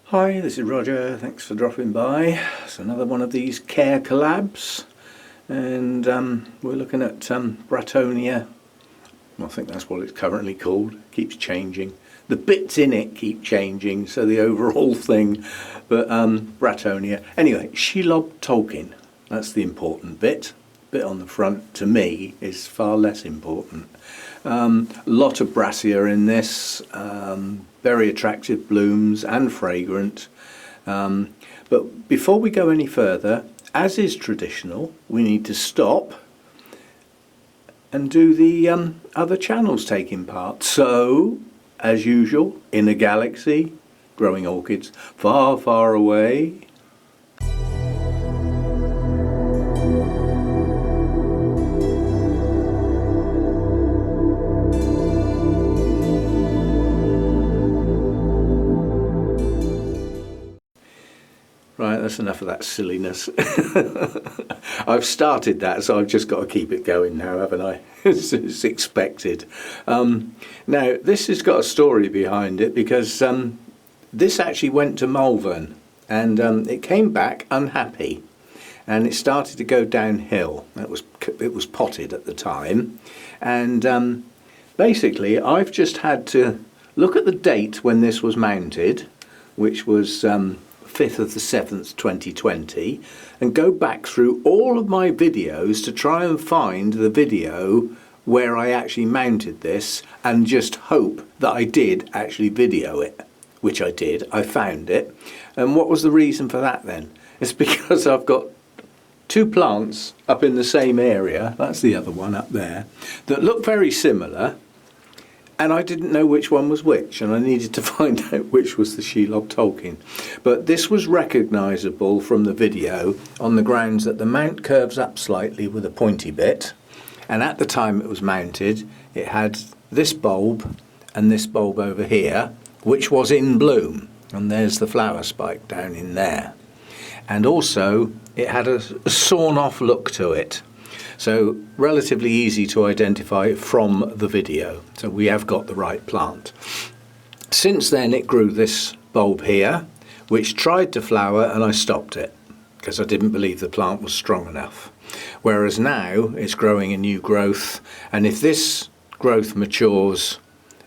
Hi, this is Roger. Thanks for dropping by. It's another one of these care collabs, and we're looking at Bratonia. Well, I think that's what it's currently called. It keeps changing. The bits in it keep changing, so the overall thing. But Bratonia. Anyway, Shelob Tolkien. That's the important bit. Bit on the front, to me, is far less important. Lot of brassia in this. Very attractive blooms and fragrant. But before we go any further, as is traditional, we need to stop and do the other channels taking part. So, as usual, in a galaxy, growing orchids far, far away. Right, that's enough of that silliness. I've started that, so I've just got to keep it going now, haven't I? It's expected. Now, this has got a story behind it, because this actually went to Malvern, and it came back unhappy, and it started to go downhill. It was potted at the time, and basically I've just had to look at the date when this was mounted, which was 5th of the 7th 2020, and go back through all of my videos to try and find the video where I actually mounted this, and just hope that I did actually video it, which I did. I found it. And what was the reason for that then? It's because I've got two plants up in the same area, that's the other one up there, that look very similar, and I didn't know which one was which, and I needed to find out which was the Shelob Tolkien. But this was recognisable from the video on the grounds that the mount curves up slightly with a pointy bit, and at the time it was mounted it had this bulb and this bulb over here, which was in bloom, and there's the flower spike down in there. And also it had a sawn off look to it. So relatively easy to identify from the video. So we have got the right plant. Since then it grew this bulb here, which tried to flower, and I stopped it because I didn't believe the plant was strong enough. Whereas now it's growing a new growth, and if this growth matures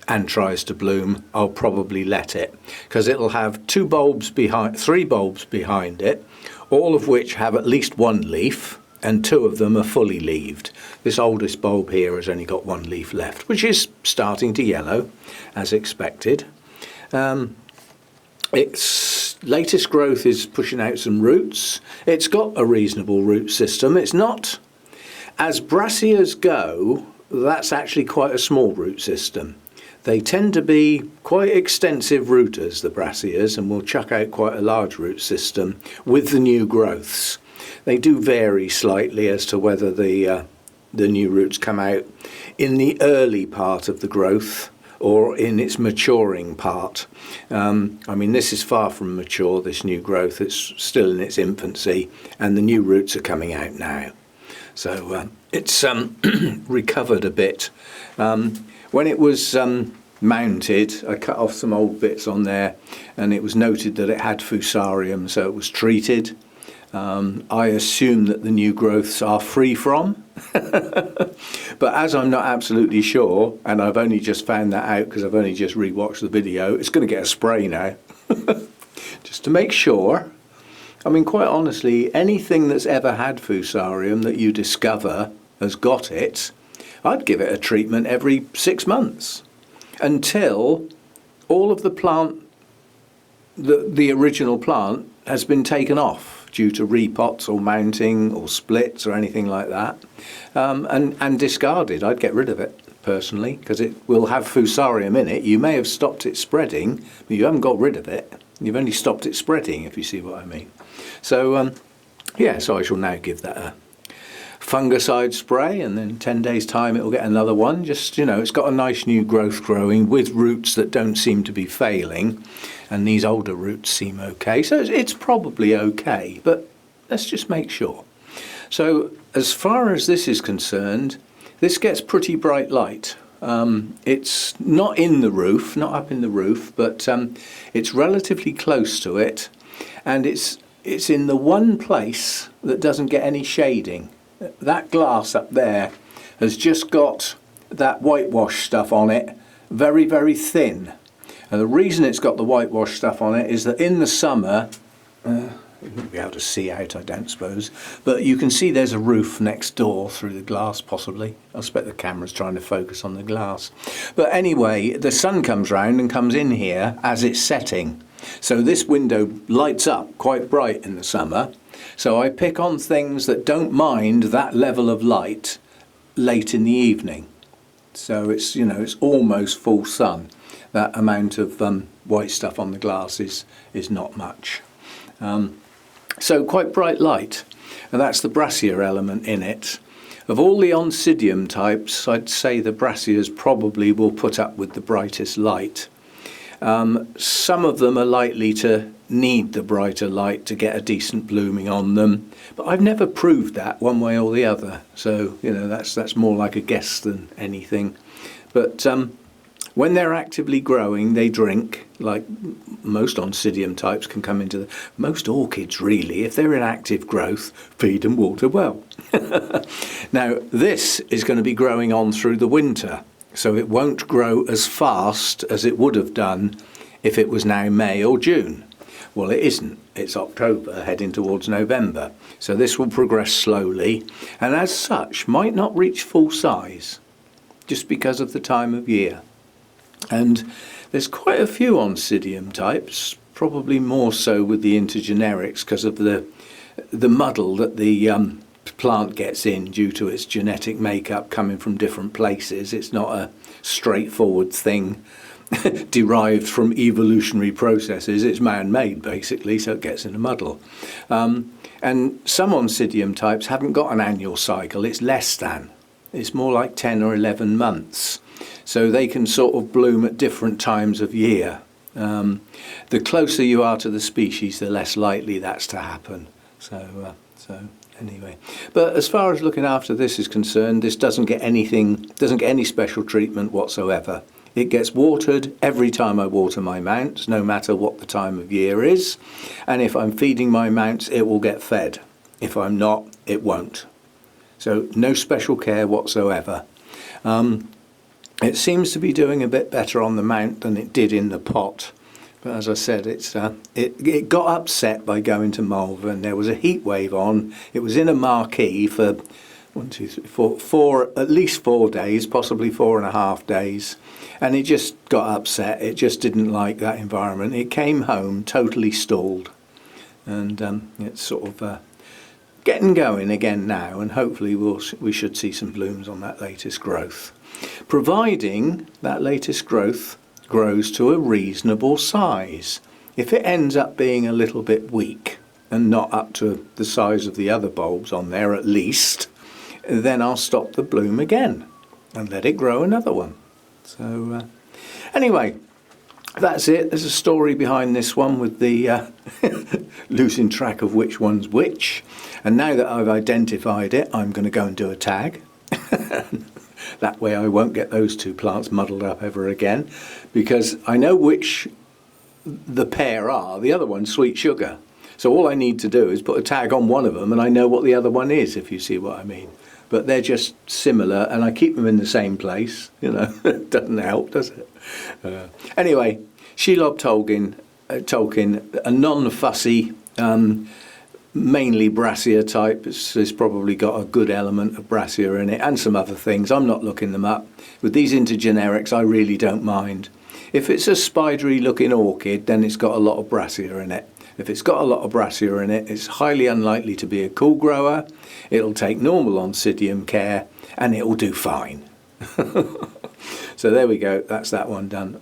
and tries to bloom, I'll probably let it, because it'll have three bulbs behind it, all of which have at least one leaf, and two of them are fully leaved. This oldest bulb here has only got one leaf left, which is starting to yellow, as expected. Its latest growth is pushing out some roots. It's got a reasonable root system. It's not, as brassias go, that's actually quite a small root system. They tend to be quite extensive rooters, the brassias, and will chuck out quite a large root system with the new growths. They do vary slightly as to whether the new roots come out in the early part of the growth or in its maturing part. I mean, this is far from mature, this new growth. It's still in its infancy, and the new roots are coming out now. So it's recovered a bit. When it was mounted, I cut off some old bits on there, and it was noted that it had fusarium, so it was treated. I assume that the new growths are free from, but as I'm not absolutely sure, and I've only just found that out because I've only just rewatched the video, it's going to get a spray now, just to make sure. I mean, quite honestly, anything that's ever had fusarium that you discover has got it, I'd give it a treatment every 6 months until all of the plant, the original plant, has been taken off due to repots or mounting or splits or anything like that, and discarded. I'd get rid of it personally, because it will have fusarium in it. You may have stopped it spreading, but you haven't got rid of it. You've only stopped it spreading, if you see what I mean. So yeah, so I shall now give that a fungicide spray, and then 10 days time it'll get another one. Just, you know, it's got a nice new growth growing with roots that don't seem to be failing, and these older roots seem okay, so it's probably okay, but let's just make sure. So as far as this is concerned, this gets pretty bright light. It's not in the roof, not up in the roof, but it's relatively close to it, and it's in the one place that doesn't get any shading. That glass up there has just got that whitewash stuff on it, very, very thin. And the reason it's got the whitewash stuff on it is that in the summer, you wouldn't be able to see out, I don't suppose, but you can see there's a roof next door through the glass, possibly. I expect the camera's trying to focus on the glass. But anyway, the sun comes round and comes in here as it's setting. So this window lights up quite bright in the summer. So I pick on things that don't mind that level of light late in the evening. So it's, you know, it's almost full sun. That amount of white stuff on the glass is not much. So quite bright light, and that's the brassica element in it. Of all the Oncidium types, I'd say the brassicas probably will put up with the brightest light. Some of them are likely to need the brighter light to get a decent blooming on them, but I've never proved that one way or the other. So, you know, that's more like a guess than anything. But when they're actively growing, they drink, like most Oncidium types can come into most orchids really, if they're in active growth, feed and water well. Now, this is going to be growing on through the winter, so it won't grow as fast as it would have done if it was now May or June. Well, it isn't. It's October, heading towards November. So this will progress slowly, and as such, might not reach full size, just because of the time of year. And there's quite a few Oncidium types, probably more so with the intergenerics because of the muddle that the plant gets in due to its genetic makeup coming from different places. It's not a straightforward thing derived from evolutionary processes. It's man-made basically, so it gets in a muddle. And some Oncidium types haven't got an annual cycle. It's less than. It's more like 10 or 11 months. So they can sort of bloom at different times of year. The closer you are to the species, the less likely that's to happen. So anyway, but as far as looking after this is concerned, this doesn't get any special treatment whatsoever. It gets watered every time I water my mounts, no matter what the time of year is. And if I'm feeding my mounts, it will get fed. If I'm not, it won't. So no special care whatsoever. It seems to be doing a bit better on the mount than it did in the pot. But as I said, it got upset by going to Malvern. There was a heat wave on. It was in a marquee for 1, 2, 3, 4, at least 4 days, possibly 4.5 days. And it just got upset. It just didn't like that environment. It came home totally stalled. And it's sort of getting going again now. And hopefully we should see some blooms on that latest growth, providing that latest growth grows to a reasonable size. If it ends up being a little bit weak and not up to the size of the other bulbs on there at least, then I'll stop the bloom again and let it grow another one. So anyway, that's it. There's a story behind this one with the losing track of which one's which. And now that I've identified it, I'm going to go and do a tag. That way I won't get those two plants muddled up ever again, because I know which the pair are. The other one's Sweet Sugar. So all I need to do is put a tag on one of them and I know what the other one is, if you see what I mean. But they're just similar and I keep them in the same place. You know, it doesn't help, does it? Anyway, Shelob Tolkien, a non-fussy, mainly brassica type. It's probably got a good element of brassica in it and some other things. I'm not looking them up. With these intergenerics, I really don't mind. If it's a spidery looking orchid, then it's got a lot of brassica in it. If it's got a lot of brassica in it, it's highly unlikely to be a cool grower. It'll take normal Oncidium care and it'll do fine. So there we go. That's that one done.